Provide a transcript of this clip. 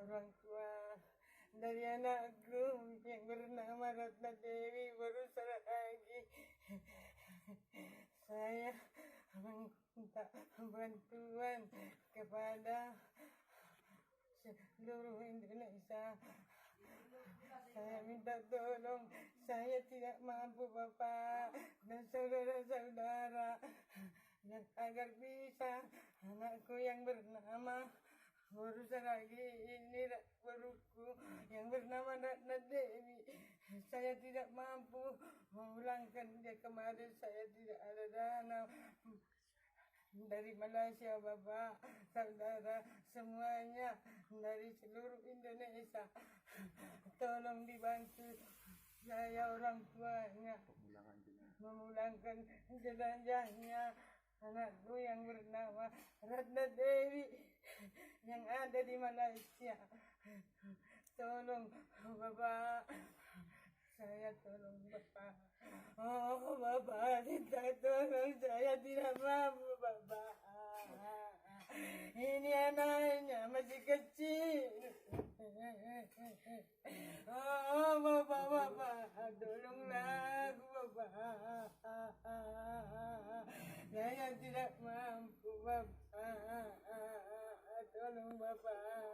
orang tua dari anakku yang bernama Ratna Dewi berusaha lagi. Saya minta bantuan kepada seluruh Indonesia. Saya minta tolong, saya tidak mampu Bapak dan saudara-saudara, dan agar bisa anakku yang bernama berusaha lagi ini guruku yang bernama Ratna Dewi. Saya tidak mampu memulangkan dia kemarin, saya tidak ada dana dari Malaysia Bapak, saudara semuanya dari seluruh Indonesia. Tolong dibantu saya orang tuanya memulangkan jenazahnya anakku yang bernama Ratna Dewi yang ada di Malaysia. Tolong Bapak, saya tolong Bapak. Oh Bapak, minta tolong, saya tidak mampu Bapak. Ini anaknya masih kecil. Oh Bapak, tolonglah aku Bapak. Saya tidak mampu Bapak. Tolong Bapak.